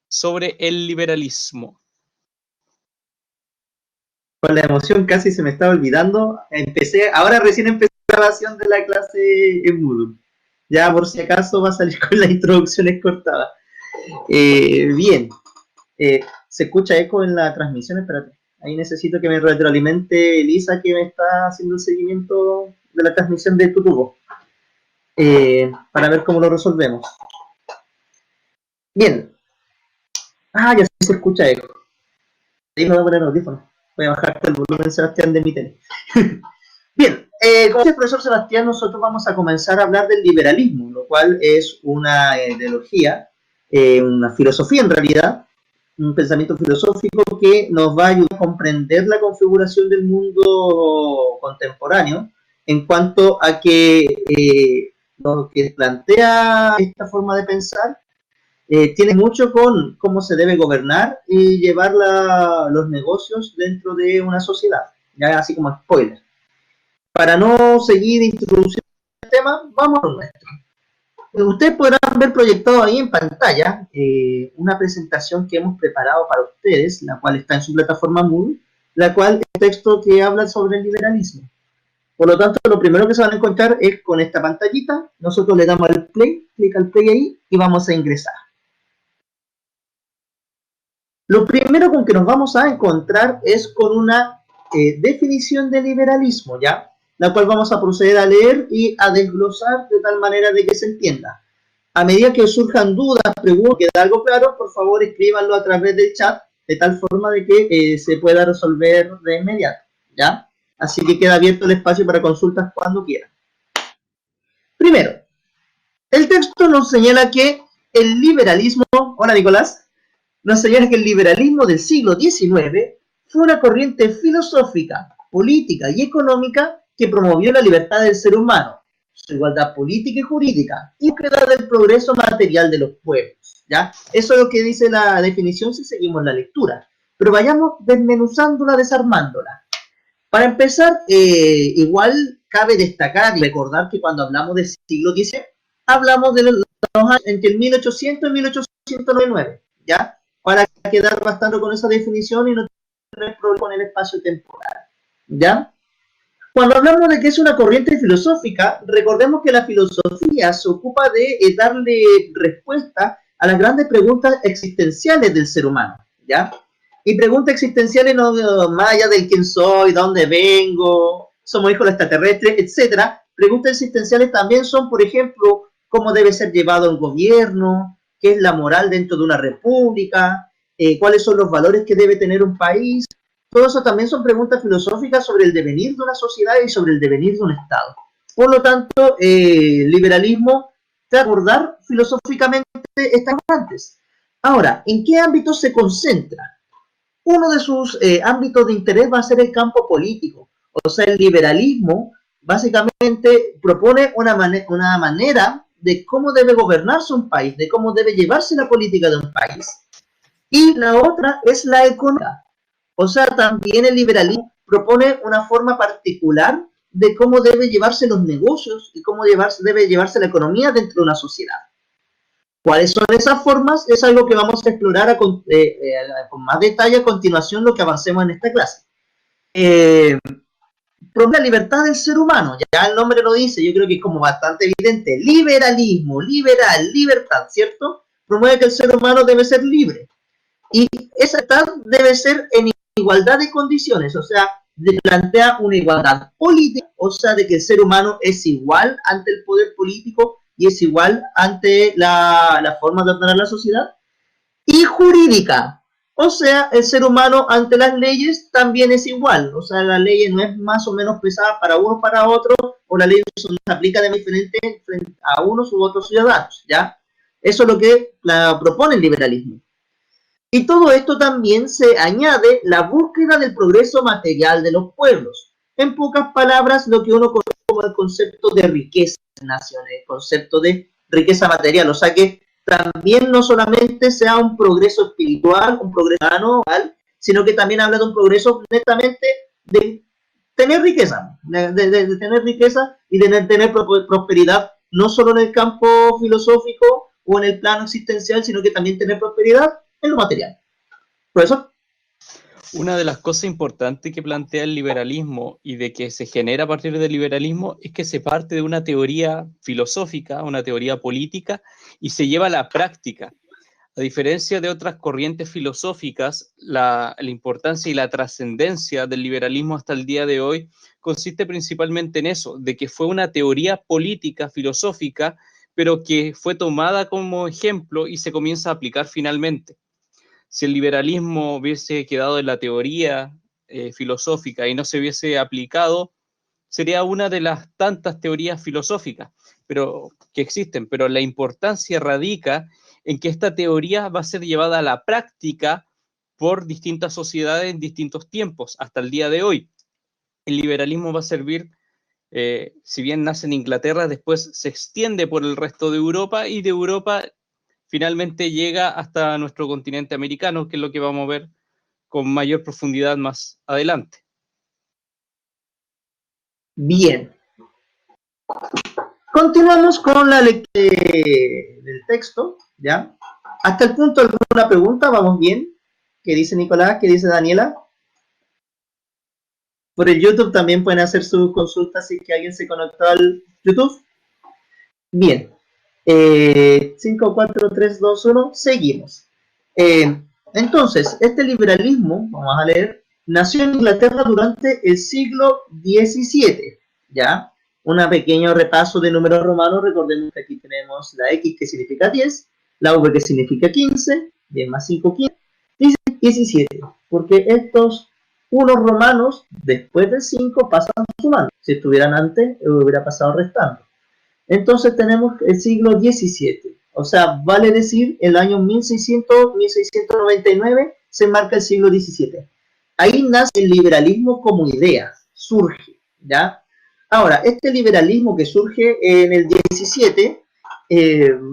sobre el liberalismo. Con la emoción casi se me estaba olvidando. Ahora recién empecé la grabación de la clase en Moodle. Ya por si acaso va a salir con las introducciones cortadas. Bien. ¿Se escucha eco en la transmisión? Espérate. Ahí necesito que me retroalimente Elisa, que me está haciendo el seguimiento de la transmisión de tu tubo. Para ver cómo lo resolvemos. Bien. Ya se escucha eco. Ahí me voy a poner audífonos. Voy a bajarte el volumen, Sebastián, de mi tele. Bien, como dice el profesor Sebastián, nosotros vamos a comenzar a hablar del liberalismo, lo cual es una ideología, una filosofía en realidad, un pensamiento filosófico que nos va a ayudar a comprender la configuración del mundo contemporáneo en cuanto a que lo que plantea esta forma de pensar tiene mucho con cómo se debe gobernar y llevar los negocios dentro de una sociedad, ya así como spoiler. Para no seguir introduciendo el tema, vamos a lo nuestro. Ustedes podrán ver proyectado ahí en pantalla una presentación que hemos preparado para ustedes, la cual está en su plataforma Moodle, la cual es un texto que habla sobre el liberalismo. Por lo tanto, lo primero que se van a encontrar es con esta pantallita. Nosotros le damos al play, clic al play ahí y vamos a ingresar. Lo primero con que nos vamos a encontrar es con una definición de liberalismo, ¿ya? La cual vamos a proceder a leer y a desglosar de tal manera de que se entienda. A medida que surjan dudas, preguntas, queda algo claro, por favor escríbanlo a través del chat, de tal forma de que se pueda resolver de inmediato, ¿ya? Así que queda abierto el espacio para consultas cuando quieran. Primero, el texto nos señala que el liberalismo... Hola, Nicolás. Nos señala que el liberalismo del siglo XIX fue una corriente filosófica, política y económica que promovió la libertad del ser humano, su igualdad política y jurídica, y búsqueda del progreso material de los pueblos, ¿ya? Eso es lo que dice la definición si seguimos la lectura. Pero vayamos desmenuzándola, desarmándola. Para empezar, igual cabe destacar y recordar que cuando hablamos del siglo XIX, hablamos de los años entre el 1800 y 1899, ¿ya? Para quedar bastante con esa definición y no tener problema con el espacio temporal, ¿ya? Cuando hablamos de que es una corriente filosófica, recordemos que la filosofía se ocupa de darle respuesta a las grandes preguntas existenciales del ser humano, ¿ya? Y preguntas existenciales no más allá del quién soy, dónde vengo, somos hijos de extraterrestres, etcétera. Preguntas existenciales también son, por ejemplo, cómo debe ser llevado el gobierno, qué es la moral dentro de una república, cuáles son los valores que debe tener un país. Todo eso también son preguntas filosóficas sobre el devenir de una sociedad y sobre el devenir de un Estado. Por lo tanto, el liberalismo trata de abordar filosóficamente estas preguntas. Ahora, ¿en qué ámbito se concentra? Uno de sus ámbitos de interés va a ser el campo político. O sea, el liberalismo básicamente propone una manera de cómo debe gobernarse un país, de cómo debe llevarse la política de un país. Y la otra es la economía. O sea, también el liberalismo propone una forma particular de cómo debe llevarse los negocios y cómo debe llevarse la economía dentro de una sociedad. ¿Cuáles son esas formas? Es algo que vamos a explorar con más detalle a continuación lo que avancemos en esta clase. Promueve la libertad del ser humano, ya el nombre lo dice, yo creo que es como bastante evidente. Liberalismo, liberal, libertad, ¿cierto? Promueve que el ser humano debe ser libre. Y esa libertad debe ser en igualdad de condiciones, o sea, plantea una igualdad política, o sea, de que el ser humano es igual ante el poder político y es igual ante la forma de ordenar la sociedad, y jurídica, o sea, el ser humano ante las leyes también es igual, o sea, la ley no es más o menos pesada para uno o para otro, o la ley se aplica de diferente a unos u otros ciudadanos, ¿ya? Eso es lo que propone el liberalismo. Y todo esto también se añade la búsqueda del progreso material de los pueblos. En pocas palabras, lo que uno conoce como el concepto de riqueza nacional, el concepto de riqueza material. O sea que también no solamente sea un progreso espiritual, un progreso anual, sino que también habla de un progreso netamente de tener riqueza, de tener riqueza y de tener prosperidad, no solo en el campo filosófico o en el plano existencial, sino que también tener prosperidad en lo material. ¿Profesor? Una de las cosas importantes que plantea el liberalismo y de que se genera a partir del liberalismo es que se parte de una teoría filosófica, una teoría política, y se lleva a la práctica. A diferencia de otras corrientes filosóficas, la importancia y la trascendencia del liberalismo hasta el día de hoy consiste principalmente en eso, de que fue una teoría política, filosófica, pero que fue tomada como ejemplo y se comienza a aplicar finalmente. Si el liberalismo hubiese quedado en la teoría filosófica y no se hubiese aplicado, sería una de las tantas teorías filosóficas que existen, pero la importancia radica en que esta teoría va a ser llevada a la práctica por distintas sociedades en distintos tiempos, hasta el día de hoy. El liberalismo va a servir, si bien nace en Inglaterra, después se extiende por el resto de Europa y de Europa finalmente llega hasta nuestro continente americano, que es lo que vamos a ver con mayor profundidad más adelante. Bien. Continuamos con la lectura del texto, ¿ya? Hasta el punto, ¿alguna pregunta? ¿Vamos bien? ¿Qué dice Nicolás? ¿Qué dice Daniela? Por el YouTube también pueden hacer sus consultas si es que alguien se conectó al YouTube. Bien. 5, 4, 3, 2, 1, seguimos. Entonces, este liberalismo, vamos a leer, nació en Inglaterra durante el siglo XVII, ¿ya? Un pequeño repaso de números romanos. Recordemos que aquí tenemos la X que significa 10, la V que significa 15, 10 más 5, 15, y 17, porque estos unos romanos, después del 5, pasan sumando. Si estuvieran antes, hubiera pasado restando. Entonces tenemos el siglo XVII, o sea, vale decir, el año 1699 se marca el siglo XVII. Ahí nace el liberalismo como idea, surge, ¿ya? Ahora, este liberalismo que surge en el 17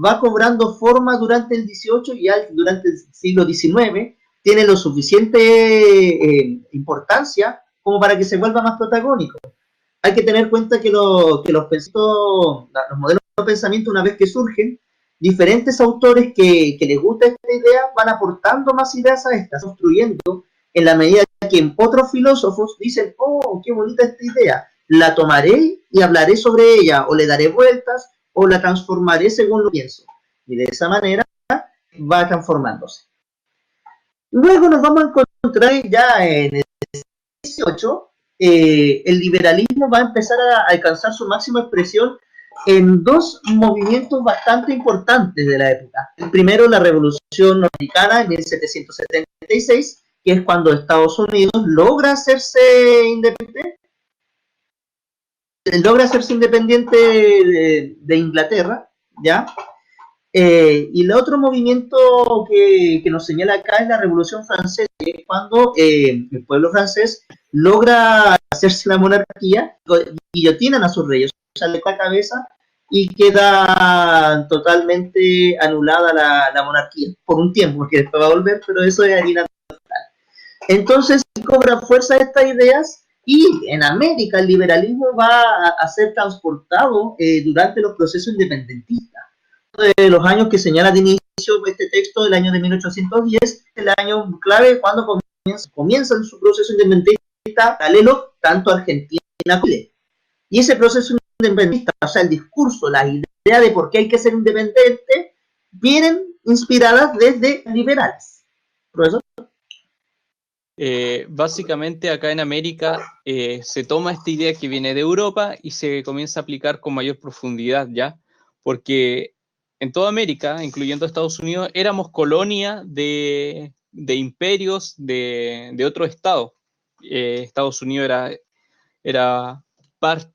va cobrando forma durante el 18 y durante el siglo XIX tiene lo suficiente importancia como para que se vuelva más protagónico. Hay que tener en cuenta que los modelos de pensamiento, una vez que surgen, diferentes autores que les gusta esta idea van aportando más ideas a esta, construyendo en la medida que otros filósofos dicen, oh, qué bonita esta idea, la tomaré y hablaré sobre ella, o le daré vueltas, o la transformaré según lo pienso. Y de esa manera va transformándose. Luego nos vamos a encontrar ya en el 18, el liberalismo va a empezar a alcanzar su máxima expresión en dos movimientos bastante importantes de la época. El primero, la Revolución Norteamericana en 1776, que es cuando Estados Unidos logra hacerse independiente de Inglaterra, ¿ya? Y el otro movimiento que nos señala acá es la Revolución Francesa, que es cuando el pueblo francés logra hacerse la monarquía, guillotinan a sus reyes, sale la cabeza y queda totalmente anulada la monarquía, por un tiempo, porque después va a volver, pero eso es harina total. Entonces cobra fuerza estas ideas y en América el liberalismo va a ser transportado durante los procesos independentistas. De los años que señala de inicio este texto, del año de 1810, el año clave cuando comienza su proceso independentista paralelo tanto Argentina como Chile. Y ese proceso independentista, o sea, el discurso, la idea de por qué hay que ser independiente, vienen inspiradas desde liberales. ¿Profesor? Básicamente acá en América se toma esta idea que viene de Europa y se comienza a aplicar con mayor profundidad ya, porque en toda América, incluyendo Estados Unidos, éramos colonia de imperios de otros estados. Estados Unidos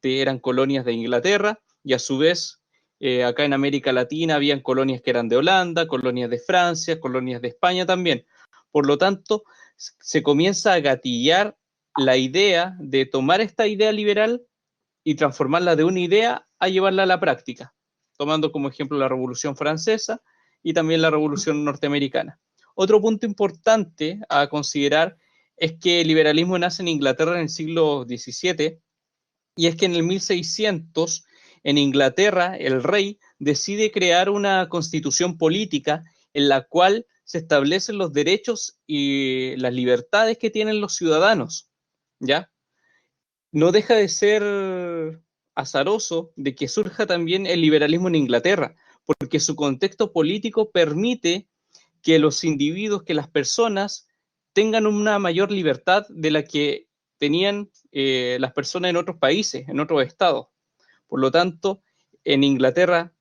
eran colonias de Inglaterra y a su vez acá en América Latina habían colonias que eran de Holanda, colonias de Francia, colonias de España también. Por lo tanto, se comienza a gatillar la idea de tomar esta idea liberal y transformarla de una idea a llevarla a la práctica, tomando como ejemplo la Revolución Francesa y también la Revolución Norteamericana. Otro punto importante a considerar es que el liberalismo nace en Inglaterra en el siglo XVII, y es que en el 1600, en Inglaterra, el rey decide crear una constitución política en la cual se establecen los derechos y las libertades que tienen los ciudadanos, ¿ya? No deja de ser azaroso de que surja también el liberalismo en Inglaterra, porque su contexto político permite que los individuos, que las personas tengan una mayor libertad de la que tenían las personas en otros países, en otros estados. Por lo tanto, en Inglaterra,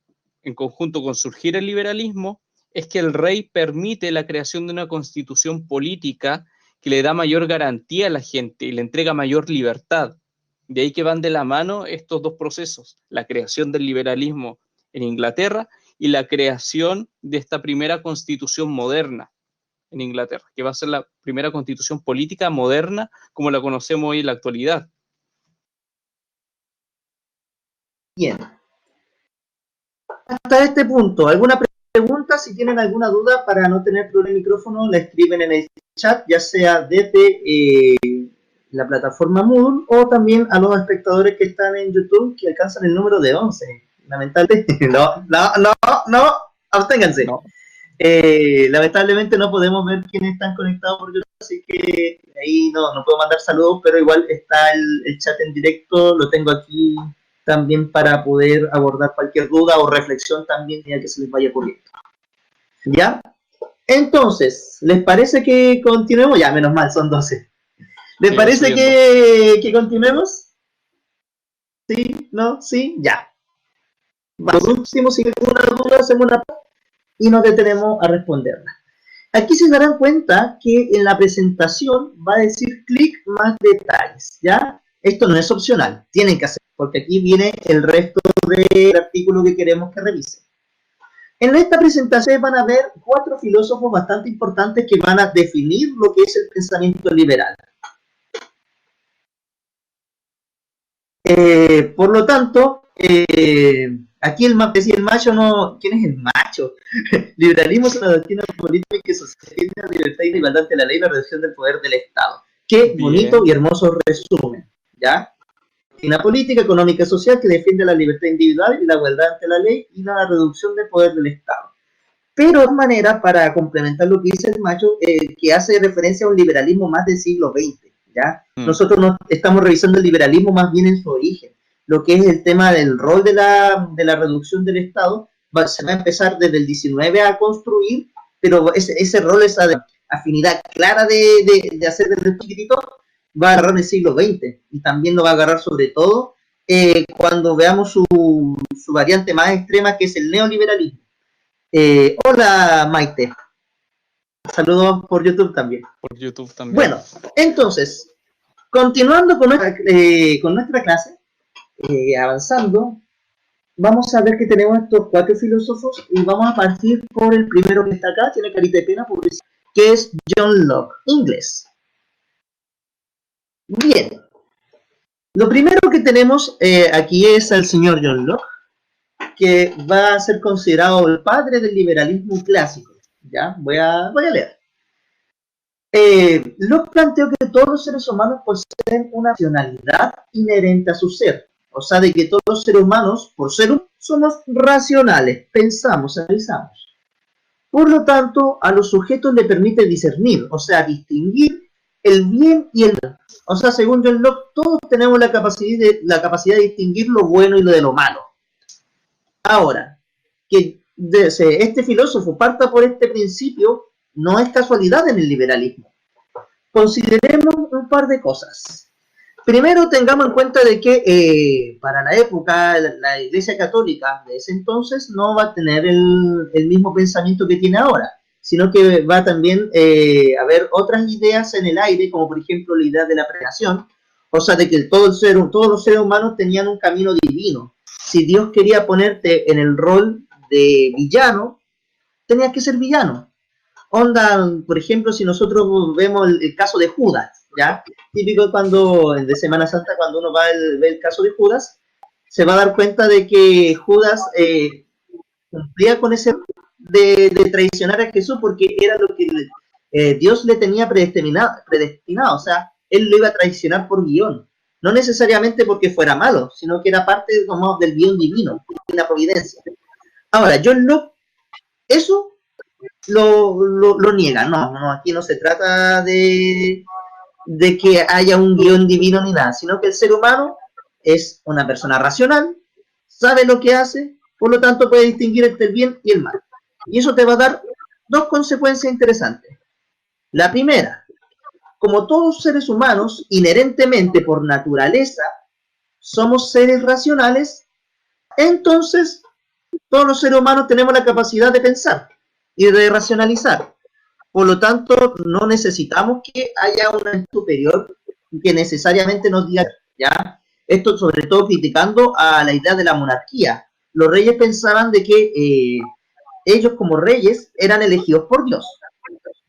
en conjunto con surgir el liberalismo, es que el rey permite la creación de una constitución política que le da mayor garantía a la gente y le entrega mayor libertad. De ahí que van de la mano estos dos procesos, la creación del liberalismo en Inglaterra y la creación de esta primera constitución moderna en Inglaterra, que va a ser la primera constitución política moderna como la conocemos hoy en la actualidad. Bien. Hasta este punto, ¿alguna pregunta? Si tienen alguna duda, para no tener problema de micrófono, la escriben en el chat, ya sea desde la plataforma Moodle o también a los espectadores que están en YouTube, que alcanzan el número de 11. Lamentablemente, no, absténganse. No. Lamentablemente no podemos ver quiénes están conectados por YouTube, así que ahí no puedo mandar saludos, pero igual está el chat en directo, lo tengo aquí también para poder abordar cualquier duda o reflexión también ya que se les vaya ocurriendo. ¿Ya? Entonces, ¿les parece que continuemos? Ya, menos mal, son 12. ¿Les parece que continuemos? ¿Sí? ¿No? ¿Sí? Ya. Por último, si hay alguna duda, hacemos una y nos detenemos a responderla. Aquí se darán cuenta que en la presentación va a decir clic más detalles, ¿ya? Esto no es opcional, tienen que hacer, porque aquí viene el resto del artículo que queremos que revisen. En esta presentación van a ver 4 filósofos bastante importantes que van a definir lo que es el pensamiento liberal. Por lo tanto, aquí el macho no... ¿Quién es el macho? Liberalismo es una doctrina política que sostiene la libertad y la igualdad ante la ley y la reducción del poder del Estado. Qué bonito y hermoso resumen, ¿ya? Una política económica y social que defiende la libertad individual y la igualdad ante la ley y la reducción del poder del Estado. Pero de manera, para complementar lo que dice el macho, que hace referencia a un liberalismo más del siglo XX, ¿ya? Nosotros no estamos revisando el liberalismo más bien en su origen. Lo que es el tema del rol de la reducción del Estado, se va a empezar desde el 19 a construir, pero ese rol, esa afinidad clara de hacer desde chiquitito, va a agarrar en el siglo XX, y también lo va a agarrar sobre todo cuando veamos su variante más extrema, que es el neoliberalismo. Hola Maite, saludos por YouTube también. Por YouTube también. Bueno, entonces, continuando con nuestra clase, avanzando, vamos a ver que tenemos estos 4 filósofos y vamos a partir por el primero que está acá, tiene carita de pena, que es John Locke, inglés. Bien, lo primero que tenemos aquí es al señor John Locke, que va a ser considerado el padre del liberalismo clásico. ¿Ya? Voy a leer. Locke planteó que todos los seres humanos poseen una racionalidad inherente a su ser. O sea, de que todos los seres humanos, por ser humanos, somos racionales, pensamos, analizamos. Por lo tanto, a los sujetos le permite discernir, o sea, distinguir el bien y el mal. O sea, según John Locke, todos tenemos la capacidad de distinguir lo bueno y lo de lo malo. Ahora, que este filósofo parta por este principio no es casualidad en el liberalismo. Consideremos un par de cosas. Primero, tengamos en cuenta de que para la época la Iglesia Católica de ese entonces no va a tener el mismo pensamiento que tiene ahora, sino que va también a haber otras ideas en el aire, como por ejemplo la idea de la predestinación, o sea, de que todos los seres humanos tenían un camino divino. Si Dios quería ponerte en el rol de villano, tenías que ser villano. Onda, por ejemplo, si nosotros vemos el caso de Judas, ¿ya? Típico de Semana Santa, cuando uno va a ver el caso de Judas, se va a dar cuenta de que Judas cumplía con ese de traicionar a Jesús porque era lo que Dios le tenía predestinado, o sea, él lo iba a traicionar por guión. No necesariamente porque fuera malo, sino que era parte del guión divino, de la providencia. Ahora, John Locke, eso lo niegan. No, aquí no se trata de que haya un guión divino ni nada, sino que el ser humano es una persona racional, sabe lo que hace, por lo tanto puede distinguir entre el bien y el mal. Y eso te va a dar dos consecuencias interesantes. La primera, como todos seres humanos, inherentemente por naturaleza, somos seres racionales, entonces todos los seres humanos tenemos la capacidad de pensar y de racionalizar. Por lo tanto, no necesitamos que haya un superior que necesariamente nos diga, ¿ya? Esto sobre todo criticando a la idea de la monarquía. Los reyes pensaban de que ellos como reyes eran elegidos por Dios.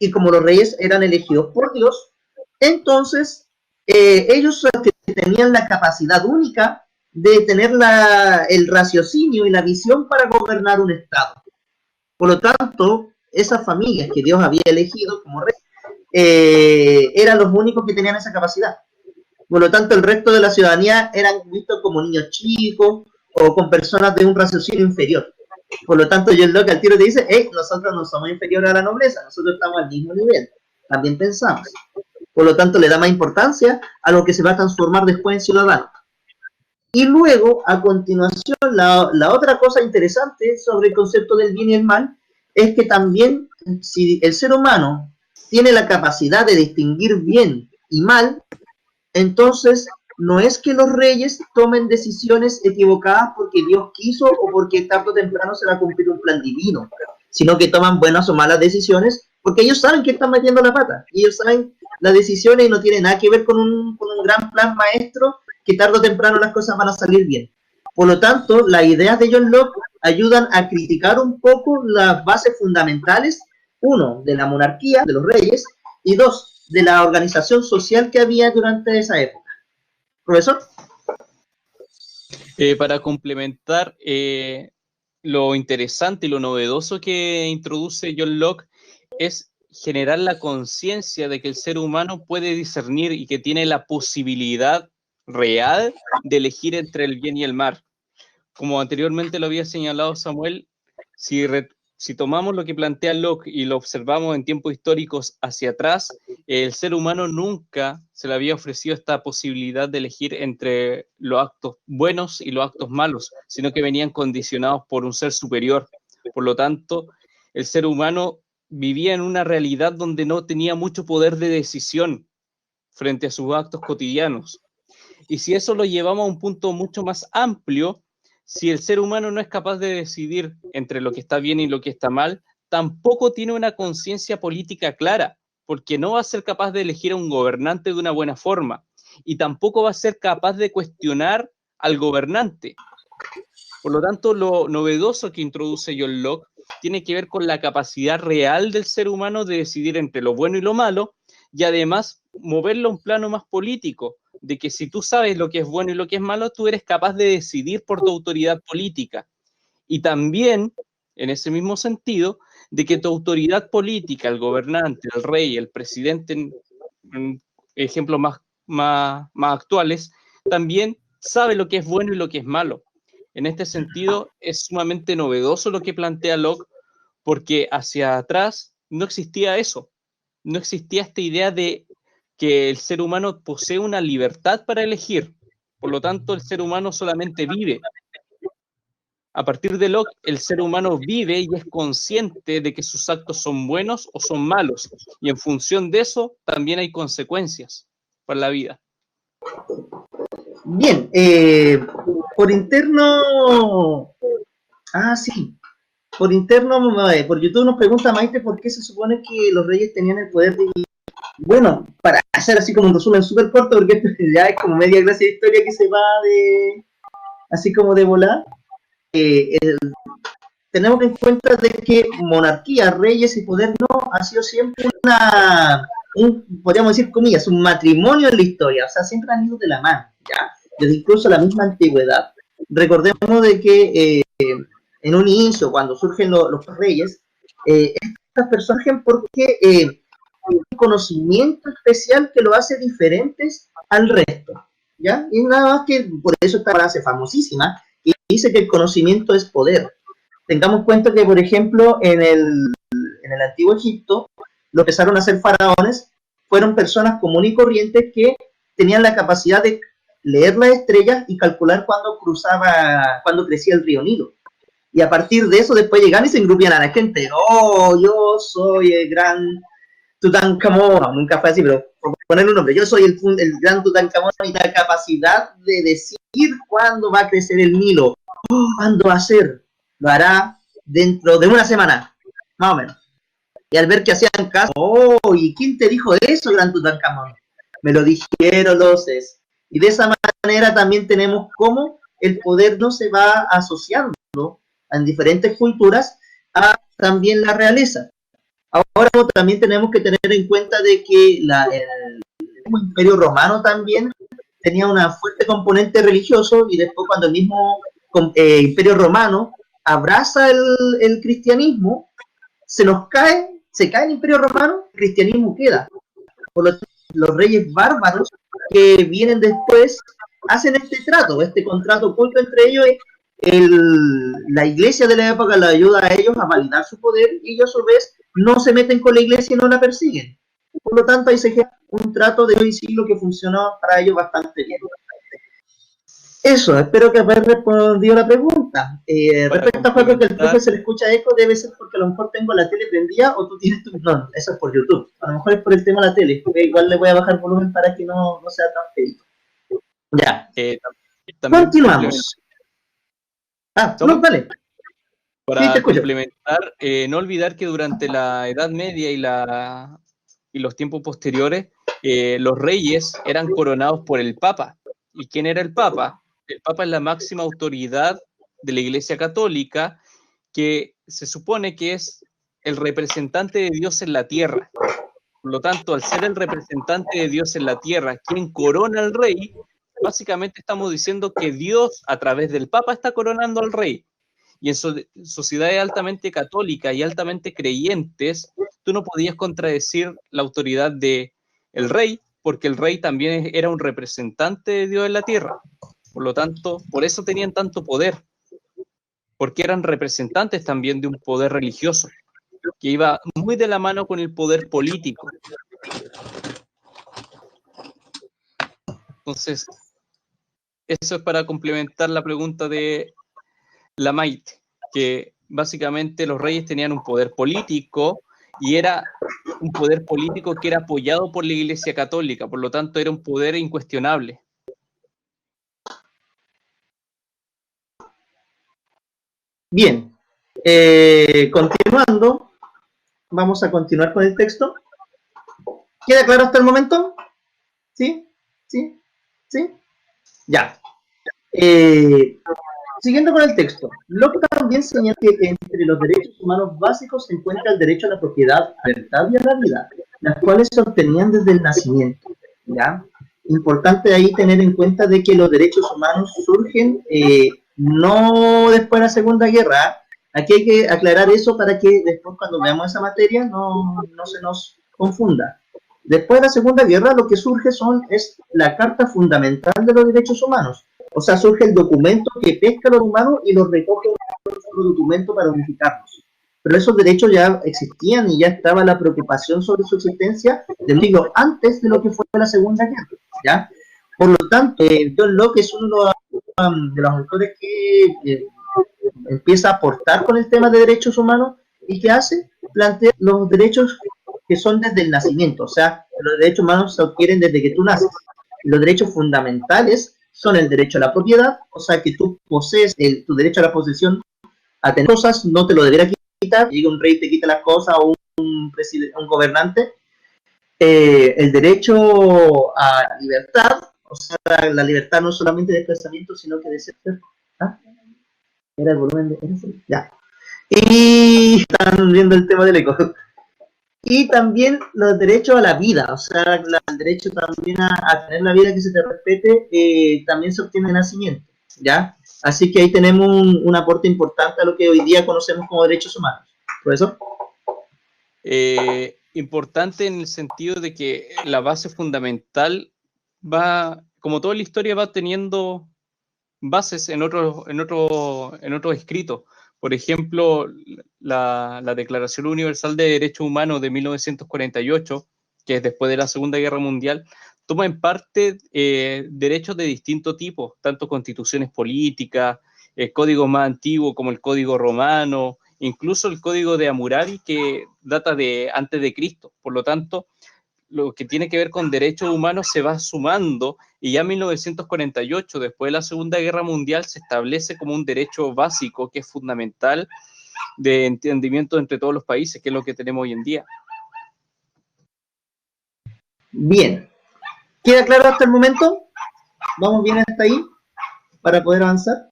Y como los reyes eran elegidos por Dios, entonces ellos tenían la capacidad única de tener el raciocinio y la visión para gobernar un estado. Por lo tanto, esas familias que Dios había elegido como reyes eran los únicos que tenían esa capacidad. Por lo tanto, el resto de la ciudadanía eran vistos como niños chicos o con personas de un raciocinio inferior. Por lo tanto, John Locke al tiro te dice, nosotros no somos inferiores a la nobleza, nosotros estamos al mismo nivel, también pensamos. Por lo tanto, le da más importancia a lo que se va a transformar después en ciudadano. Y luego, a continuación, la otra cosa interesante sobre el concepto del bien y el mal es que también, si el ser humano tiene la capacidad de distinguir bien y mal, entonces no es que los reyes tomen decisiones equivocadas porque Dios quiso o porque tarde o temprano se va a cumplir un plan divino, sino que toman buenas o malas decisiones porque ellos saben que están metiendo la pata, y ellos saben las decisiones y no tiene nada que ver con un gran plan maestro que tarde o temprano las cosas van a salir bien. Por lo tanto, las ideas de John Locke ayudan a criticar un poco las bases fundamentales, uno, de la monarquía, de los reyes, y dos, de la organización social que había durante esa época. ¿Profesor? Para complementar lo interesante y lo novedoso que introduce John Locke es generar la conciencia de que el ser humano puede discernir y que tiene la posibilidad real de elegir entre el bien y el mal. Como anteriormente lo había señalado Samuel, si tomamos lo que plantea Locke y lo observamos en tiempos históricos hacia atrás, el ser humano nunca se le había ofrecido esta posibilidad de elegir entre los actos buenos y los actos malos, sino que venían condicionados por un ser superior. Por lo tanto, el ser humano vivía en una realidad donde no tenía mucho poder de decisión frente a sus actos cotidianos. Y si eso lo llevamos a un punto mucho más amplio, si el ser humano no es capaz de decidir entre lo que está bien y lo que está mal, tampoco tiene una conciencia política clara, porque no va a ser capaz de elegir a un gobernante de una buena forma, y tampoco va a ser capaz de cuestionar al gobernante. Por lo tanto, lo novedoso que introduce John Locke tiene que ver con la capacidad real del ser humano de decidir entre lo bueno y lo malo, y además moverlo a un plano más político, de que si tú sabes lo que es bueno y lo que es malo, tú eres capaz de decidir por tu autoridad política. Y también, en ese mismo sentido, de que tu autoridad política, el gobernante, el rey, el presidente, en ejemplos más actuales, también sabe lo que es bueno y lo que es malo. En este sentido, es sumamente novedoso lo que plantea Locke, porque hacia atrás no existía eso. No existía esta idea de que el ser humano posee una libertad para elegir. Por lo tanto, el ser humano solamente vive. A partir de Locke, el ser humano vive y es consciente de que sus actos son buenos o son malos. Y en función de eso, también hay consecuencias para la vida. Bien, por interno... sí. Por interno, por YouTube nos pregunta Maite por qué se supone que los reyes tenían el poder de... Bueno, para hacer así como un resumen súper corto, porque esto ya es como media clase de historia que se va de... así como de volar. Tenemos que en cuenta de que monarquía, reyes y poder no ha sido siempre podríamos decir comillas, un matrimonio en la historia, o sea, siempre han ido de la mano, ¿ya? Desde incluso la misma antigüedad. Recordemos de que en un inicio, cuando surgen los reyes, estas personas surgen porque un conocimiento especial que lo hace diferentes al resto, ¿ya? Y nada más que por eso esta frase famosísima y dice que el conocimiento es poder. Tengamos en cuenta que, por ejemplo, en en el antiguo Egipto, lo que empezaron a hacer faraones fueron personas comunes y corrientes que tenían la capacidad de leer las estrellas y calcular cuándo crecía el río Nilo. Y a partir de eso después llegan y se engrupían a la gente. Oh, yo soy el gran Tutankamón. No, nunca fue así, pero por poner un nombre. Yo soy el gran Tutankamón y la capacidad de decir cuándo va a crecer el Nilo. Oh, ¿cuándo va a ser? Lo hará dentro de una semana, más o menos. Y al ver que hacían caso, oh, ¿y quién te dijo eso, gran Tutankamón? Me lo dijeron los es. Y de esa manera también tenemos cómo el poder no se va asociando en diferentes culturas a también la realeza. Ahora también tenemos que tener en cuenta de que el Imperio Romano también tenía una fuerte componente religioso, y después cuando el mismo Imperio Romano abraza el cristianismo, se cae el Imperio Romano, el cristianismo queda. Por lo tanto, los reyes bárbaros que vienen después hacen este trato, este contrato oculto entre ellos. La iglesia de la época le ayuda a ellos a validar su poder, y ellos a su vez no se meten con la iglesia y no la persiguen. Por lo tanto, ahí se genera un trato de hoy siglo que funcionó para ellos bastante bien. Eso, espero que haber respondido la pregunta. Respecto a Juego que el profe se le escucha eco, debe ser porque a lo mejor tengo la tele prendida o tú tienes tu... No, eso es por YouTube. A lo mejor es por el tema de la tele, porque igual le voy a bajar volumen para que no sea tan feo. Ya. Continuamos. No, vale. Para complementar, no olvidar que durante la Edad Media y los tiempos posteriores, los reyes eran coronados por el Papa. ¿Y quién era el Papa? El Papa es la máxima autoridad de la Iglesia Católica, que se supone que es el representante de Dios en la tierra. Por lo tanto, al ser el representante de Dios en la tierra, quien corona al rey, básicamente estamos diciendo que Dios, a través del Papa, está coronando al rey. Y en sociedades altamente católicas y altamente creyentes, tú no podías contradecir la autoridad del rey, porque el rey también era un representante de Dios en la tierra. Por lo tanto, por eso tenían tanto poder, porque eran representantes también de un poder religioso, que iba muy de la mano con el poder político. Entonces, eso es para complementar la pregunta de la Maite, que básicamente los reyes tenían un poder político, y era un poder político que era apoyado por la Iglesia Católica, por lo tanto era un poder incuestionable. Bien, continuando, vamos a continuar con el texto. ¿Queda claro hasta el momento? ¿Sí? ¿Sí? ¿Sí? Ya. Siguiendo con el texto, Locke también señala que entre los derechos humanos básicos se encuentra el derecho a la propiedad, a la libertad y a la vida, las cuales se obtenían desde el nacimiento. ¿Ya? Importante ahí tener en cuenta de que los derechos humanos surgen no después de la Segunda Guerra. Aquí hay que aclarar eso para que después, cuando veamos esa materia, no se nos confunda. Después de la Segunda Guerra, lo que surge es la Carta Fundamental de los Derechos Humanos. O sea, surge el documento que pesca a los humanos y los recoge en un solo documento para unificarlos. Pero esos derechos ya existían y ya estaba la preocupación sobre su existencia del siglo antes de lo que fue la Segunda Guerra, ¿ya? Por lo tanto, John Locke es uno de los autores que empieza a aportar con el tema de derechos humanos, y que plantea los derechos que son desde el nacimiento. O sea, los derechos humanos se adquieren desde que tú naces. Los derechos fundamentales son el derecho a la propiedad, o sea, que tú posees tu derecho a la posesión, a tener cosas, no te lo deberá quitar, llega un rey y te quita las cosas, o un gobernante. El derecho a libertad, o sea, la libertad no solamente de pensamiento, sino que de ser. ¿Ah? Era el volumen de... Ya. Y están viendo el tema del eco. Y también los derechos a la vida, o sea, el derecho también a tener la vida que se te respete, también se obtiene de nacimiento, ¿ya? Así que ahí tenemos un aporte importante a lo que hoy día conocemos como derechos humanos. ¿Por eso? Importante en el sentido de que la base fundamental va, como toda la historia, va teniendo bases en otros escritos. Por ejemplo, la Declaración Universal de Derechos Humanos de 1948, que es después de la Segunda Guerra Mundial, toma en parte derechos de distinto tipo, tanto constituciones políticas, el código más antiguo como el Código Romano, incluso el Código de Hammurabi, que data de antes de Cristo. Por lo tanto, lo que tiene que ver con derechos humanos se va sumando, y ya en 1948, después de la Segunda Guerra Mundial, se establece como un derecho básico que es fundamental de entendimiento entre todos los países, que es lo que tenemos hoy en día. Bien. ¿Queda claro hasta el momento? ¿Vamos bien hasta ahí para poder avanzar?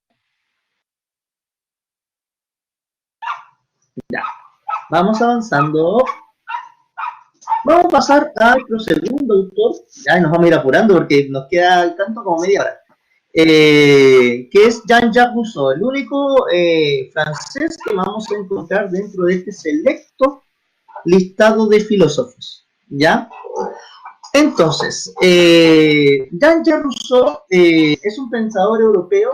Ya. Vamos avanzando. Vamos a pasar a nuestro segundo autor. Ya nos vamos a ir apurando porque nos queda tanto como media hora. Que es Jean-Jacques Rousseau, el único francés que vamos a encontrar dentro de este selecto listado de filósofos. ¿Ya? Entonces, Jean-Jacques Rousseau es un pensador europeo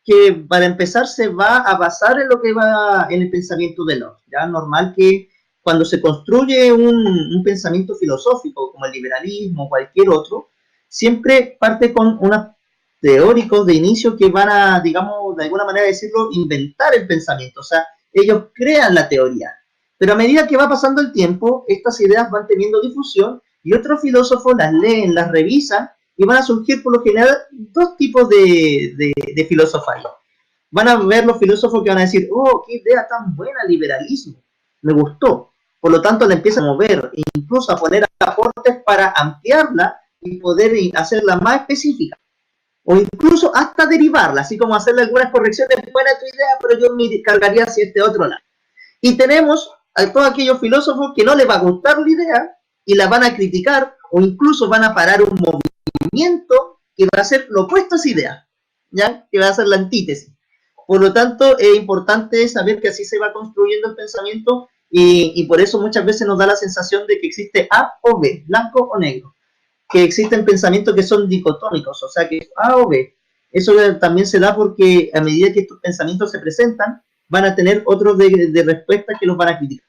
que, para empezar, se va a basar en lo que va en el pensamiento de Locke. Ya normal que cuando se construye un pensamiento filosófico como el liberalismo o cualquier otro, siempre parte con unos teóricos de inicio que van a, digamos, de alguna manera decirlo, inventar el pensamiento. O sea, ellos crean la teoría. Pero a medida que va pasando el tiempo, estas ideas van teniendo difusión y otros filósofos las leen, las revisan y van a surgir por lo general dos tipos de filosofía. Van a ver los filósofos que van a decir, oh, qué idea tan buena, liberalismo, me gustó. Por lo tanto, la empiezan a mover, incluso a poner aportes para ampliarla y poder hacerla más específica. O incluso hasta derivarla, así como hacerle algunas correcciones, buena tu idea, pero yo me cargaría hacia este otro lado. Y tenemos a todos aquellos filósofos que no les va a gustar la idea y la van a criticar o incluso van a parar un movimiento que va a ser lo opuesto a esa idea, ¿ya? Que va a ser la antítesis. Por lo tanto, es importante saber que así se va construyendo el pensamiento y por eso muchas veces nos da la sensación de que existe A o B, blanco o negro, que existen pensamientos que son dicotómicos, o sea que A o B. Eso también se da porque a medida que estos pensamientos se presentan, van a tener otros de respuestas que los van a criticar.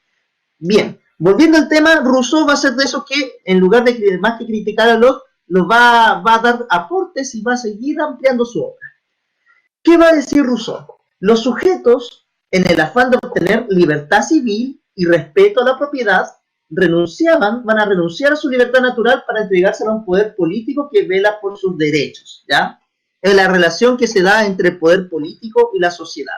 Bien, volviendo al tema, Rousseau va a ser de esos que, en lugar de más que criticar a Locke, los va a dar aportes y va a seguir ampliando su obra. ¿Qué va a decir Rousseau? Los sujetos, en el afán de obtener libertad civil y respeto a la propiedad, van a renunciar a su libertad natural para entregársela a un poder político que vela por sus derechos, ¿ya? Es la relación que se da entre el poder político y la sociedad.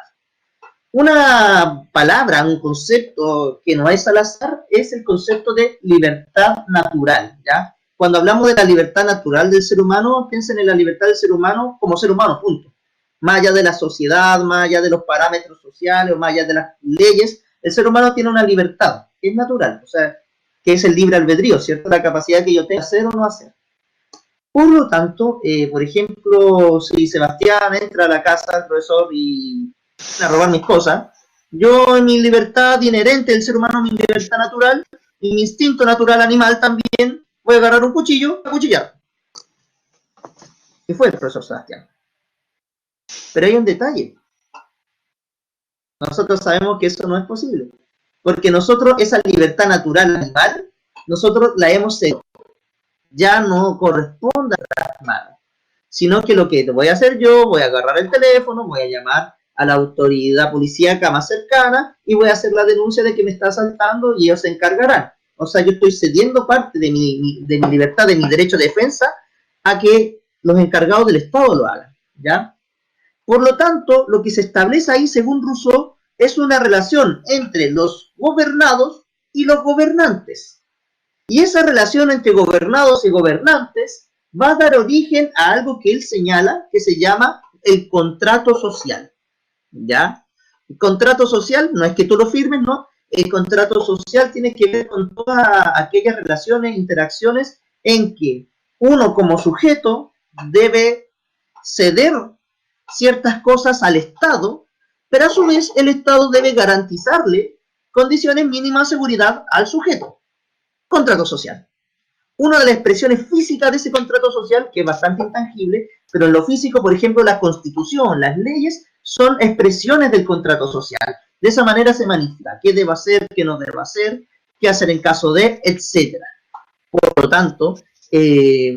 Una palabra, un concepto que no es al azar, es el concepto de libertad natural, ¿ya? Cuando hablamos de la libertad natural del ser humano, piensen en la libertad del ser humano como ser humano, punto. Más allá de la sociedad, más allá de los parámetros sociales, o más allá de las leyes, el ser humano tiene una libertad, que es natural, o sea, que es el libre albedrío, ¿cierto? La capacidad que yo tengo de hacer o no hacer. Por lo tanto, por ejemplo, si Sebastián entra a la casa del profesor y a robar mis cosas, yo en mi libertad inherente del ser humano, mi libertad natural y mi instinto natural animal también voy a agarrar un cuchillo y acuchillar. ¿Qué fue el profesor Sebastián? Pero hay un detalle. Nosotros sabemos que eso no es posible. Porque nosotros, esa libertad natural animal, nosotros la hemos cedido. Ya no corresponde a las manos. Sino que lo que voy a hacer yo, voy a agarrar el teléfono, voy a llamar a la autoridad policíaca más cercana y voy a hacer la denuncia de que me está asaltando y ellos se encargarán. O sea, yo estoy cediendo parte de mi libertad, de mi derecho de defensa, a que los encargados del Estado lo hagan, ¿ya? Por lo tanto, lo que se establece ahí, según Rousseau, es una relación entre los gobernados y los gobernantes. Y esa relación entre gobernados y gobernantes va a dar origen a algo que él señala, que se llama el contrato social, ¿ya? El contrato social no es que tú lo firmes, ¿no? El contrato social tiene que ver con todas aquellas relaciones, interacciones en que uno como sujeto debe ceder ciertas cosas al Estado, pero a su vez el Estado debe garantizarle condiciones mínimas de seguridad al sujeto. Contrato social. Una de las expresiones físicas de ese contrato social, que es bastante intangible, pero en lo físico, por ejemplo, la Constitución, las leyes, son expresiones del contrato social. De esa manera se manifiesta qué debe hacer, qué no debe hacer, qué hacer en caso de, etcétera. Por lo tanto,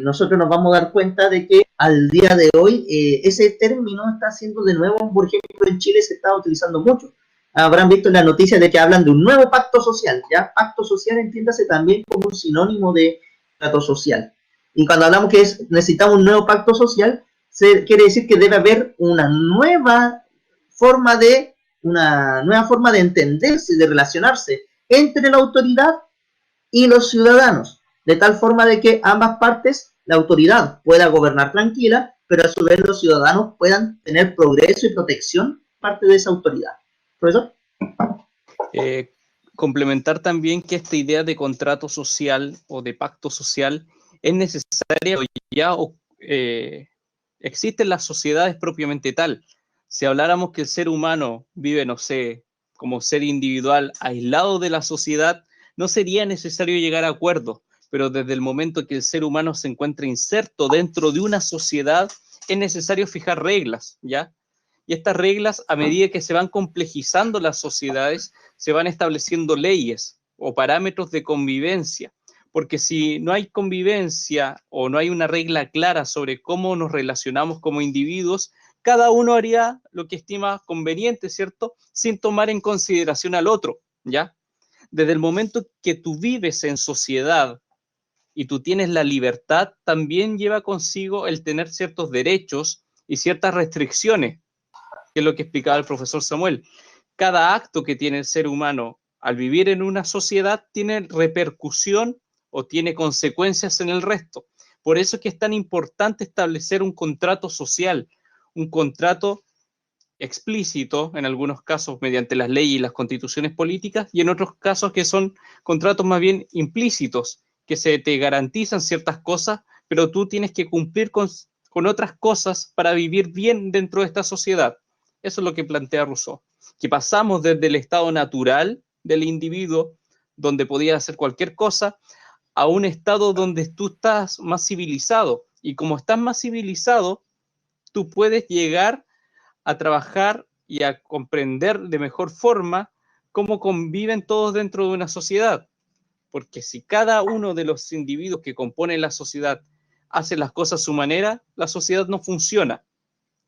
nosotros nos vamos a dar cuenta de que al día de hoy ese término está siendo de nuevo, por ejemplo, en Chile se está utilizando mucho. Habrán visto en las noticias de que hablan de un nuevo pacto social, ¿ya? Pacto social entiéndase también como un sinónimo de trato social. Y cuando hablamos que necesitamos un nuevo pacto social, quiere decir que debe haber una nueva forma de entenderse, de relacionarse entre la autoridad y los ciudadanos, de tal forma de que ambas partes, la autoridad pueda gobernar tranquila, pero a su vez los ciudadanos puedan tener progreso y protección parte de esa autoridad. ¿Profesor? Complementar también que esta idea de contrato social o de pacto social es necesaria ya existe en las sociedades propiamente tal. Si habláramos que el ser humano vive, no sé, como ser individual aislado de la sociedad, no sería necesario llegar a acuerdos, pero desde el momento que el ser humano se encuentra inserto dentro de una sociedad, es necesario fijar reglas, ¿ya? Y estas reglas, a medida que se van complejizando las sociedades, se van estableciendo leyes o parámetros de convivencia. Porque si no hay convivencia o no hay una regla clara sobre cómo nos relacionamos como individuos, cada uno haría lo que estima conveniente, ¿cierto? Sin tomar en consideración al otro, ¿ya? Desde el momento que tú vives en sociedad y tú tienes la libertad, también lleva consigo el tener ciertos derechos y ciertas restricciones, que es lo que explicaba el profesor Samuel. Cada acto que tiene el ser humano al vivir en una sociedad tiene repercusión o tiene consecuencias en el resto. Por eso es que es tan importante establecer un contrato social, un contrato explícito, en algunos casos mediante las leyes y las constituciones políticas, y en otros casos que son contratos más bien implícitos, que se te garantizan ciertas cosas, pero tú tienes que cumplir con otras cosas para vivir bien dentro de esta sociedad. Eso es lo que plantea Rousseau, que pasamos desde el estado natural del individuo, donde podía hacer cualquier cosa, a un estado donde tú estás más civilizado. Y como estás más civilizado, tú puedes llegar a trabajar y a comprender de mejor forma cómo conviven todos dentro de una sociedad. Porque si cada uno de los individuos que componen la sociedad hace las cosas a su manera, la sociedad no funciona.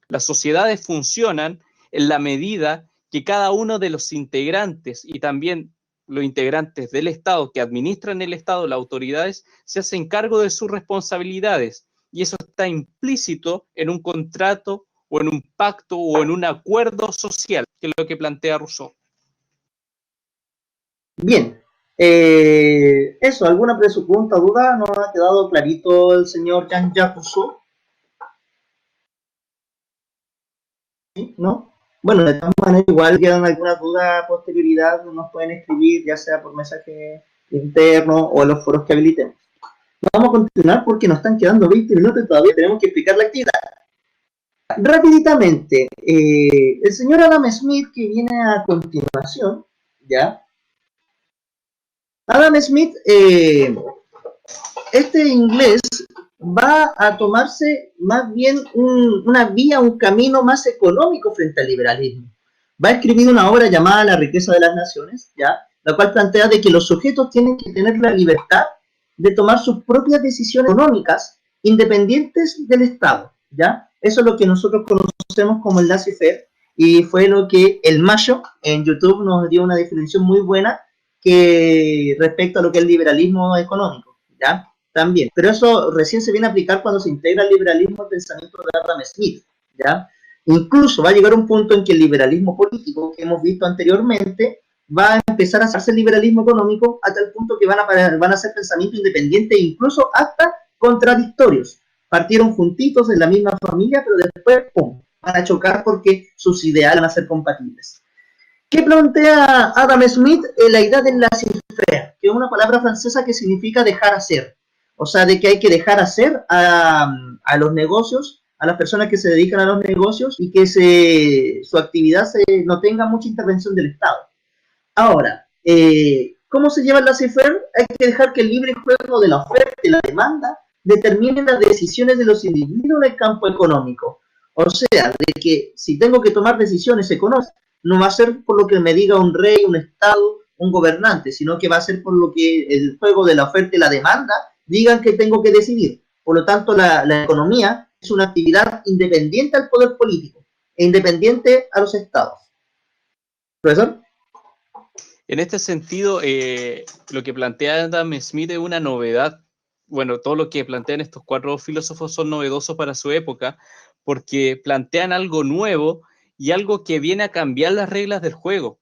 Las sociedades funcionan en la medida que cada uno de los integrantes y también los integrantes del Estado que administran el Estado, las autoridades, se hacen cargo de sus responsabilidades. Y eso está implícito en un contrato o en un pacto o en un acuerdo social, que es lo que plantea Rousseau. Bien. Eso, ¿alguna pregunta o duda? ¿No ha quedado clarito el señor Jean-Jacques Rousseau? ¿Sí? ¿No? Bueno, de todas maneras, igual quedan alguna duda a posterioridad, nos pueden escribir, ya sea por mensaje interno o en los foros que habilitemos. Vamos a continuar porque nos están quedando 20 minutos y todavía tenemos que explicar la actividad. Rapiditamente, el señor Adam Smith, que viene a continuación, ¿ya? Adam Smith, este inglés va a tomarse más bien una vía, un camino más económico frente al liberalismo. Va a escribir una obra llamada La riqueza de las naciones, ¿ya? La cual plantea de que los sujetos tienen que tener la libertad de tomar sus propias decisiones económicas independientes del Estado, ¿ya? Eso es lo que nosotros conocemos como el laissez-faire, y fue lo que el Mayo en YouTube nos dio una definición muy buena que respecto a lo que es el liberalismo económico, ¿ya? También, pero eso recién se viene a aplicar cuando se integra el liberalismo al pensamiento de Adam Smith, ¿ya? Incluso va a llegar un punto en que el liberalismo político que hemos visto anteriormente va a empezar a hacerse el liberalismo económico a tal punto que van a hacer pensamiento independiente e incluso hasta contradictorios. Partieron juntitos en la misma familia, pero después, ¡pum!, van a chocar porque sus ideales van a ser compatibles. ¿Qué plantea Adam Smith? La idea del laissez-faire, que es una palabra francesa que significa dejar hacer. O sea, de que hay que dejar hacer a los negocios, a las personas que se dedican a los negocios y que su actividad no tenga mucha intervención del Estado. Ahora, ¿cómo se lleva el laissez-faire? Hay que dejar que el libre juego de la oferta y la demanda determinen las decisiones de los individuos en el campo económico. O sea, de que si tengo que tomar decisiones económicas, no va a ser por lo que me diga un rey, un estado, un gobernante, sino que va a ser por lo que el juego de la oferta y la demanda digan que tengo que decidir. Por lo tanto, la economía es una actividad independiente al poder político e independiente a los estados. ¿Profesor? En este sentido, lo que plantea Adam Smith es una novedad. Bueno, todo lo que plantean estos cuatro filósofos son novedosos para su época, porque plantean algo nuevo y algo que viene a cambiar las reglas del juego.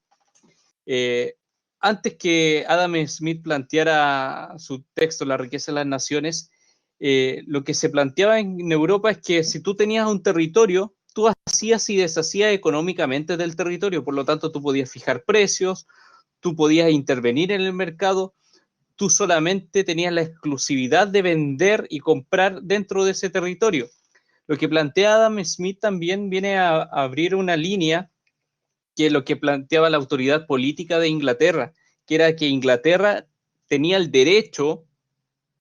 Antes que Adam Smith planteara su texto, La riqueza de las naciones, lo que se planteaba en Europa es que si tú tenías un territorio, tú hacías y deshacías económicamente del territorio, por lo tanto tú podías fijar precios, tú podías intervenir en el mercado, tú solamente tenías la exclusividad de vender y comprar dentro de ese territorio. Lo que plantea Adam Smith también viene a abrir una línea que lo que planteaba la autoridad política de Inglaterra, que era que Inglaterra tenía el derecho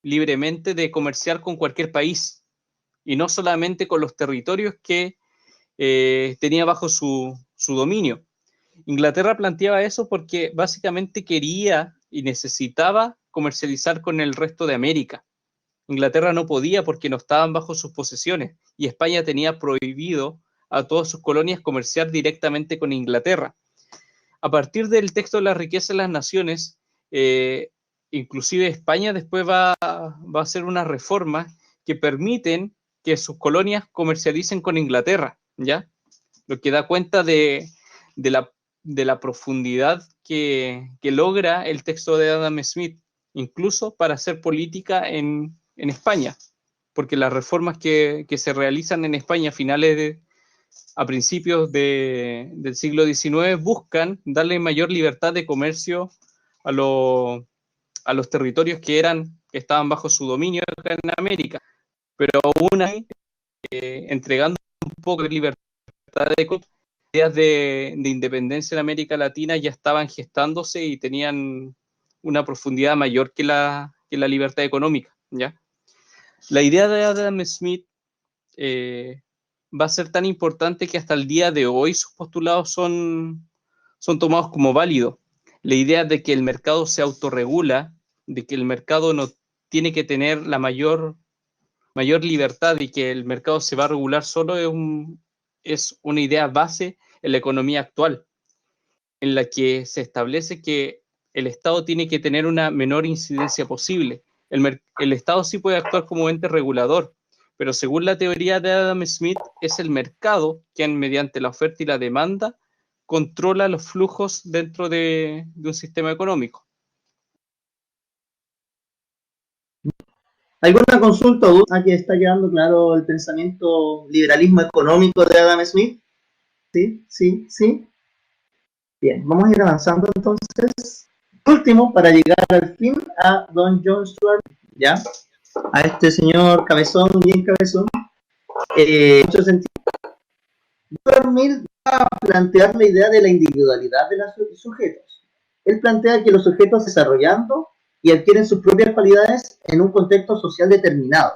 libremente de comerciar con cualquier país y no solamente con los territorios que tenía bajo su dominio. Inglaterra planteaba eso porque básicamente quería y necesitaba comercializar con el resto de América. Inglaterra no podía porque no estaban bajo sus posesiones y España tenía prohibido a todas sus colonias comerciar directamente con Inglaterra. A partir del texto de La riqueza de las naciones, inclusive España después va a hacer unas reformas que permiten que sus colonias comercialicen con Inglaterra, ¿ya? Lo que da cuenta de la profundidad que logra el texto de Adam Smith, incluso para hacer política en España, porque las reformas que se realizan en España a principios del siglo XIX buscan darle mayor libertad de comercio a los territorios que estaban bajo su dominio acá en América, pero aún ahí entregando un poco de libertad de comercio. Ideas de independencia en América Latina ya estaban gestándose y tenían una profundidad mayor que la libertad económica, ¿ya? La idea de Adam Smith va a ser tan importante que hasta el día de hoy sus postulados son tomados como válidos. La idea de que el mercado se autorregula, de que el mercado no tiene que tener la mayor libertad y que el mercado se va a regular solo es una idea base en la economía actual, en la que se establece que el Estado tiene que tener una menor incidencia posible. El Estado sí puede actuar como ente regulador, pero según la teoría de Adam Smith, es el mercado quien, mediante la oferta y la demanda, controla los flujos dentro de un sistema económico. ¿Alguna consulta o duda que está quedando claro el pensamiento liberalismo económico de Adam Smith? Sí. Bien, vamos a ir avanzando entonces. Último, para llegar al fin, a don John Stuart, ¿ya? A este señor cabezón, bien cabezón. En mucho sentido, Stuart Mill va a plantear la idea de la individualidad de los sujetos. Él plantea que los sujetos desarrollando y adquieren sus propias cualidades en un contexto social determinado.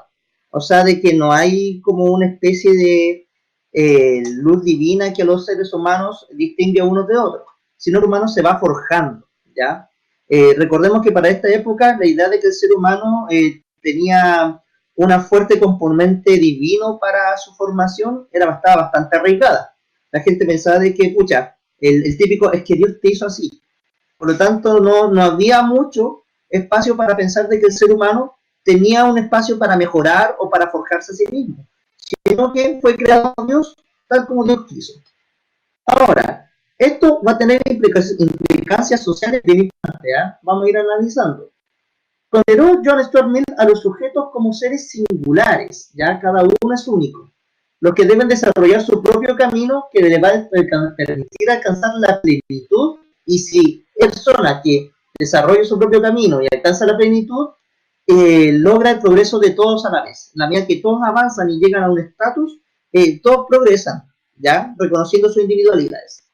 O sea, de que no hay como una especie de luz divina que a los seres humanos distingue a unos de otros, sino que el humano se va forjando, ¿ya? Recordemos que para esta época la idea de que el ser humano tenía una fuerte componente divino para su formación estaba bastante arraigada. La gente pensaba de que, pucha, el típico es que Dios te hizo así. Por lo tanto, no había mucho espacio para pensar de que el ser humano tenía un espacio para mejorar o para forjarse a sí mismo, sino que fue creado por Dios tal como Dios quiso. Ahora, esto va a tener implicancias sociales bien importantes, ¿eh? Vamos a ir analizando. Consideró John Stuart Mill a los sujetos como seres singulares, ya cada uno es único, los que deben desarrollar su propio camino que les va a permitir alcanzar la plenitud, y si persona que desarrolla su propio camino y alcanza la plenitud, logra el progreso de todos a la vez. La medida que todos avanzan y llegan a un estatus, todos progresan, ya reconociendo sus individualidades.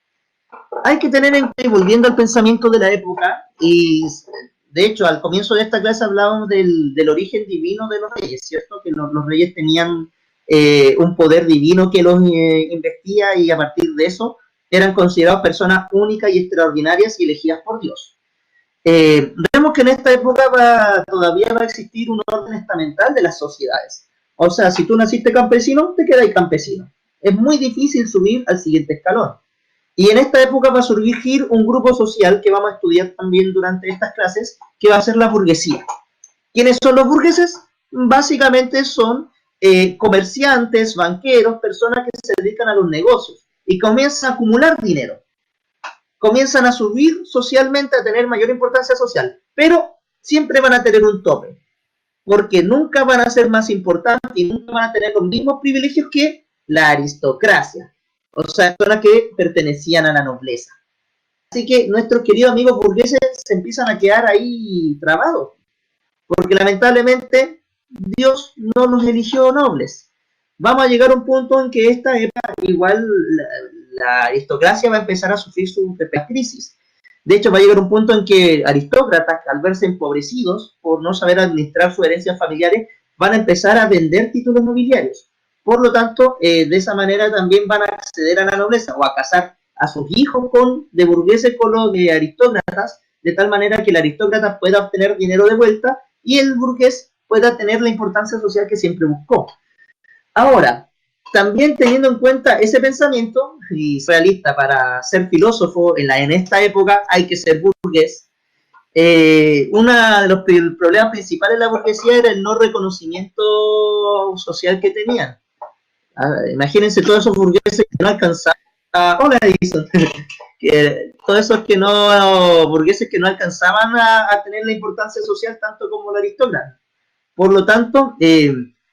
Hay que tener en cuenta, volviendo al pensamiento de la época, y de hecho al comienzo de esta clase hablábamos del origen divino de los reyes, ¿cierto? Que los reyes tenían un poder divino que los investiga, y a partir de eso eran considerados personas únicas y extraordinarias y elegidas por Dios. Vemos que en esta época todavía va a existir un orden estamental de las sociedades. O sea, si tú naciste campesino, te quedas campesino. Es muy difícil subir al siguiente escalón. Y en esta época va a surgir un grupo social que vamos a estudiar también durante estas clases, que va a ser la burguesía. ¿Quiénes son los burgueses? Básicamente son comerciantes, banqueros, personas que se dedican a los negocios y comienzan a acumular dinero. Comienzan a subir socialmente, a tener mayor importancia social, pero siempre van a tener un tope, porque nunca van a ser más importantes y nunca van a tener los mismos privilegios que la aristocracia, o sea, personas que pertenecían a la nobleza. Así que nuestros queridos amigos burgueses se empiezan a quedar ahí trabados, porque lamentablemente Dios no los eligió nobles. Vamos a llegar a un punto en que esta época, igual la aristocracia va a empezar a sufrir su propia crisis. De hecho, va a llegar un punto en que aristócratas, al verse empobrecidos por no saber administrar sus herencias familiares, van a empezar a vender títulos nobiliarios. Por lo tanto, de esa manera también van a acceder a la nobleza o a casar a sus hijos de burgueses con los de aristócratas, de tal manera que el aristócrata pueda obtener dinero de vuelta y el burgués pueda tener la importancia social que siempre buscó. Ahora, también teniendo en cuenta ese pensamiento, y realista, para ser filósofo en esta época hay que ser burgués, uno de los problemas principales de la burguesía era el no reconocimiento social que tenían. Imagínense todos esos burgueses que no alcanzaban hola, Edison. Todos esos burgueses que no alcanzaban a tener la importancia social tanto como el aristócrata. Por lo tanto,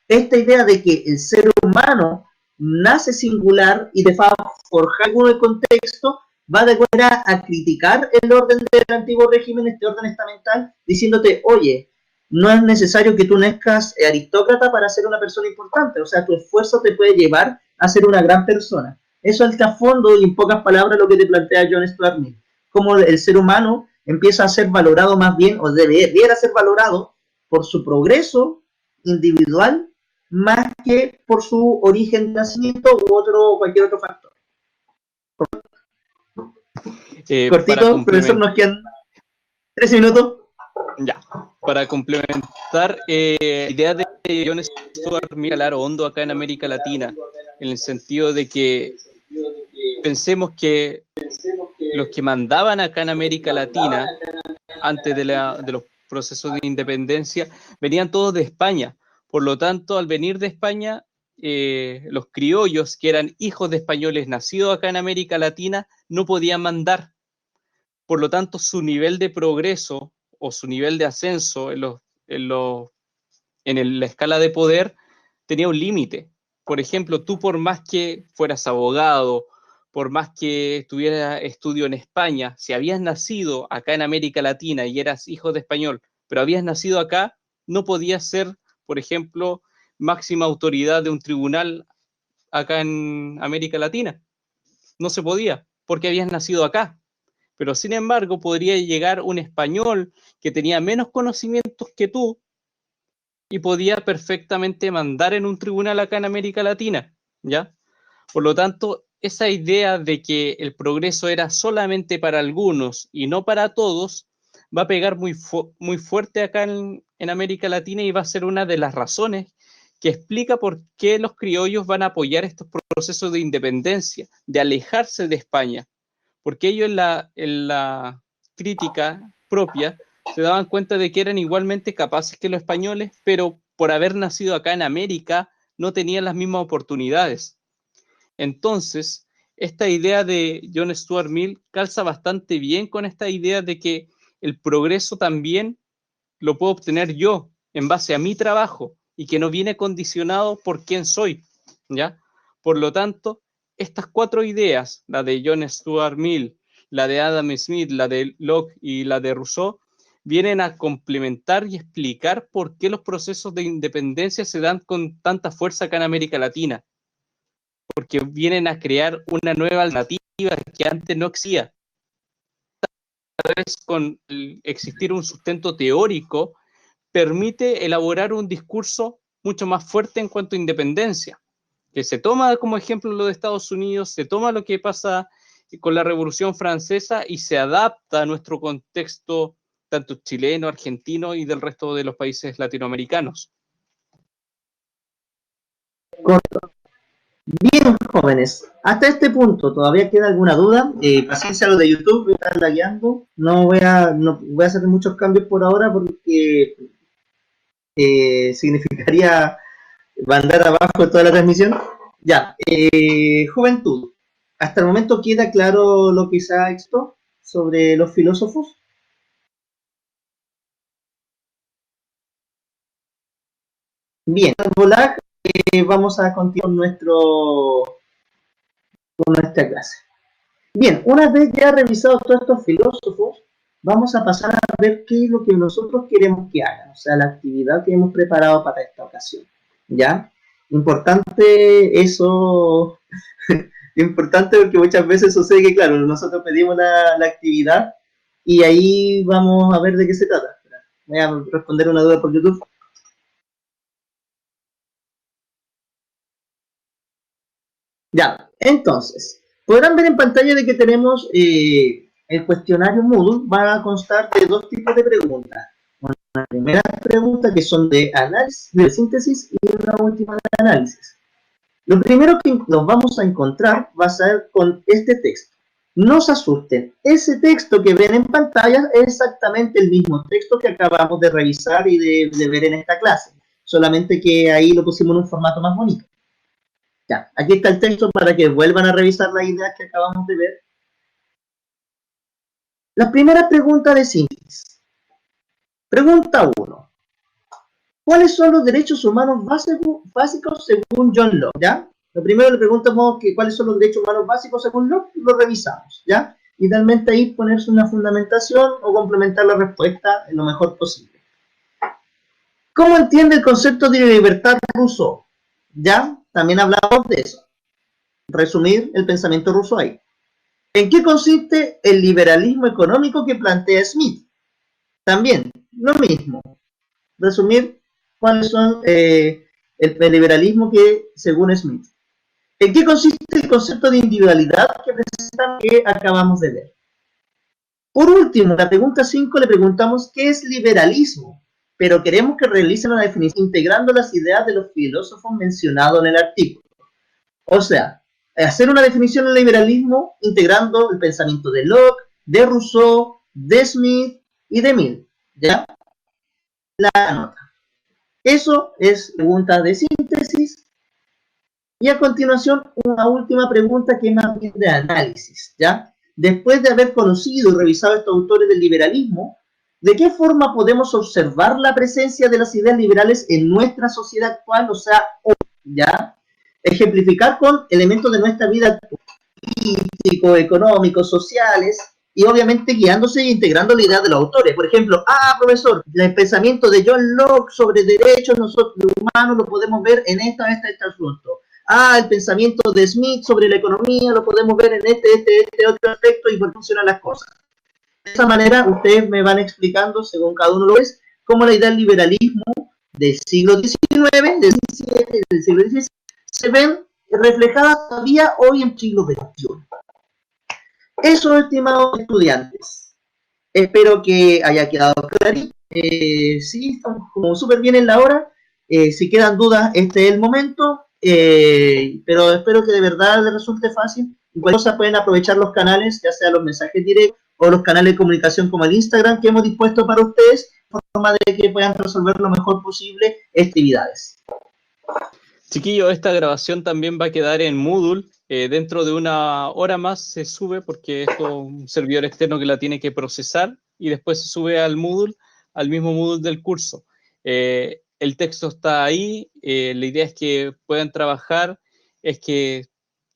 esta idea de que el ser humano nace singular y de forjar algún contexto va de manera a criticar el orden del antiguo régimen, este orden estamental, diciéndote, oye, no es necesario que tú nazcas aristócrata para ser una persona importante, o sea, tu esfuerzo te puede llevar a ser una gran persona. Eso es a fondo y en pocas palabras lo que te plantea John Stuart Mill, cómo el ser humano empieza a ser valorado más bien, o debiera ser valorado por su progreso individual más que por su origen de nacimiento u cualquier otro factor. Cortito, profesor, nos quedan 13 minutos. Ya, para complementar, idea de John Stuart Mill, claro, hondo acá en América Latina, en el sentido de que pensemos que los que mandaban acá en América Latina, antes de los procesos de independencia, venían todos de España. Por lo tanto, al venir de España, los criollos, que eran hijos de españoles nacidos acá en América Latina, no podían mandar. Por lo tanto, su nivel de progreso o su nivel de ascenso en la escala de poder tenía un límite. Por ejemplo, tú por más que fueras abogado, por más que tuvieras estudio en España, si habías nacido acá en América Latina y eras hijo de español, pero habías nacido acá, no podías ser, por ejemplo, máxima autoridad de un tribunal acá en América Latina. No se podía, porque habías nacido acá. Pero sin embargo, podría llegar un español que tenía menos conocimientos que tú y podía perfectamente mandar en un tribunal acá en América Latina, ¿ya? Por lo tanto, esa idea de que el progreso era solamente para algunos y no para todos, va a pegar muy fuerte acá en América Latina y va a ser una de las razones que explica por qué los criollos van a apoyar estos procesos de independencia, de alejarse de España. Porque ellos en la crítica propia se daban cuenta de que eran igualmente capaces que los españoles, pero por haber nacido acá en América no tenían las mismas oportunidades. Entonces, esta idea de John Stuart Mill calza bastante bien con esta idea de que el progreso también lo puedo obtener yo en base a mi trabajo y que no viene condicionado por quién soy, ¿ya? Por lo tanto, estas cuatro ideas, la de John Stuart Mill, la de Adam Smith, la de Locke y la de Rousseau, vienen a complementar y explicar por qué los procesos de independencia se dan con tanta fuerza acá en América Latina. Porque vienen a crear una nueva alternativa que antes no existía. Tal vez con existir un sustento teórico, permite elaborar un discurso mucho más fuerte en cuanto a independencia, que se toma como ejemplo lo de Estados Unidos, se toma lo que pasa con la Revolución Francesa y se adapta a nuestro contexto tanto chileno, argentino y del resto de los países latinoamericanos. Correcto. Bien, jóvenes, hasta este punto, ¿todavía queda alguna duda? Paciencia, lo de YouTube, me están lagueando. No voy a hacer muchos cambios por ahora porque significaría mandar abajo toda la transmisión. Ya, juventud, ¿hasta el momento queda claro lo que se ha expuesto sobre los filósofos? Bien, volar, vamos a continuar con nuestra clase. Bien, una vez ya revisados todos estos filósofos, vamos a pasar a ver qué es lo que nosotros queremos que hagan, o sea, la actividad que hemos preparado para esta ocasión. ¿Ya? Importante eso, importante porque muchas veces sucede que, claro, nosotros pedimos la actividad y ahí vamos a ver de qué se trata. Voy a responder una duda por YouTube. Ya, entonces, podrán ver en pantalla de que tenemos el cuestionario Moodle, va a constar de dos tipos de preguntas. Una primera pregunta que son de análisis, de síntesis, y una última de análisis. Lo primero que nos vamos a encontrar va a ser con este texto. No se asusten, ese texto que ven en pantalla es exactamente el mismo texto que acabamos de revisar y de ver en esta clase, solamente que ahí lo pusimos en un formato más bonito. Ya, aquí está el texto para que vuelvan a revisar las ideas que acabamos de ver. La primera pregunta de síntesis. Pregunta 1. ¿Cuáles son los derechos humanos básicos según John Locke? ¿Ya? Lo primero le preguntamos que cuáles son los derechos humanos básicos según Locke y lo revisamos. ¿Ya? Idealmente ahí ponerse una fundamentación o complementar la respuesta en lo mejor posible. ¿Cómo entiende el concepto de libertad Rousseau? ¿Ya? También hablamos de eso. Resumir el pensamiento Rousseau ahí. ¿En qué consiste el liberalismo económico que plantea Smith? También, lo mismo. Resumir cuáles son el liberalismo que según Smith. ¿En qué consiste el concepto de individualidad que acabamos de ver? Por último, la pregunta 5 le preguntamos ¿qué es liberalismo? Pero queremos que realicen una definición integrando las ideas de los filósofos mencionados en el artículo. O sea, hacer una definición del liberalismo integrando el pensamiento de Locke, de Rousseau, de Smith y de Mill. ¿Ya? La nota. Eso es pregunta de síntesis. Y a continuación, una última pregunta que es más bien de análisis. ¿Ya? Después de haber conocido y revisado estos autores del liberalismo, ¿de qué forma podemos observar la presencia de las ideas liberales en nuestra sociedad actual? O sea, ¿ya? Ejemplificar con elementos de nuestra vida político, económicos, sociales, y obviamente guiándose e integrando la idea de los autores. Por ejemplo, profesor, el pensamiento de John Locke sobre derechos nosotros humanos lo podemos ver en este asunto. El pensamiento de Smith sobre la economía lo podemos ver en este otro aspecto y por qué funcionan las cosas. De esa manera, ustedes me van explicando, según cada uno lo es, cómo la idea del liberalismo del siglo XIX, del siglo XVI, se ven reflejadas todavía hoy en siglo XXI. Eso, estimados estudiantes. Espero que haya quedado clarito. Sí, estamos como súper bien en la hora. Si quedan dudas, este es el momento. Pero espero que de verdad les resulte fácil. Igual cosa pueden aprovechar los canales, ya sea los mensajes directos o los canales de comunicación como el Instagram que hemos dispuesto para ustedes, de forma de que puedan resolver lo mejor posible actividades. Chiquillo, esta grabación también va a quedar en Moodle. Dentro de una hora más se sube porque esto es un servidor externo que la tiene que procesar y después se sube al Moodle, al mismo Moodle del curso. El texto está ahí, la idea es que puedan trabajar, es que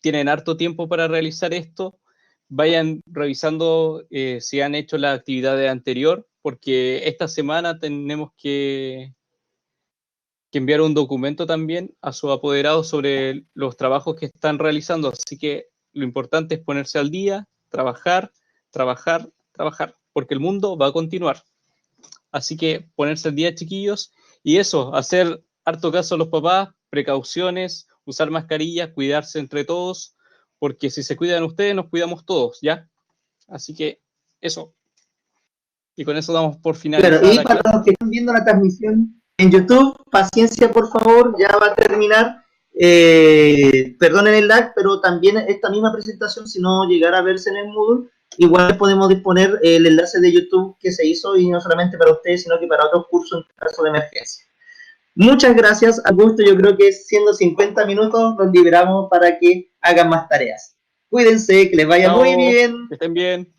tienen harto tiempo para realizar esto, vayan revisando si han hecho la actividad anterior, porque esta semana tenemos que enviar un documento también a sus apoderados sobre los trabajos que están realizando. Así que lo importante es ponerse al día, trabajar, trabajar, trabajar, porque el mundo va a continuar. Así que ponerse al día, chiquillos, y eso, hacer harto caso a los papás, precauciones, usar mascarillas, cuidarse entre todos, porque si se cuidan ustedes, nos cuidamos todos, ¿ya? Así que eso. Y con eso damos por finalizada Claro, y la para clase. los que están viendo la transmisión en YouTube, paciencia por favor, ya va a terminar. Perdonen el lag, pero también esta misma presentación, si no llegara a verse en el Moodle, igual podemos disponer el enlace de YouTube que se hizo, y no solamente para ustedes, sino que para otros cursos en caso de emergencia. Muchas gracias, Augusto. Yo creo que siendo 50 minutos nos liberamos para que hagan más tareas. Cuídense, que les vaya muy Chao, bien. que estén bien.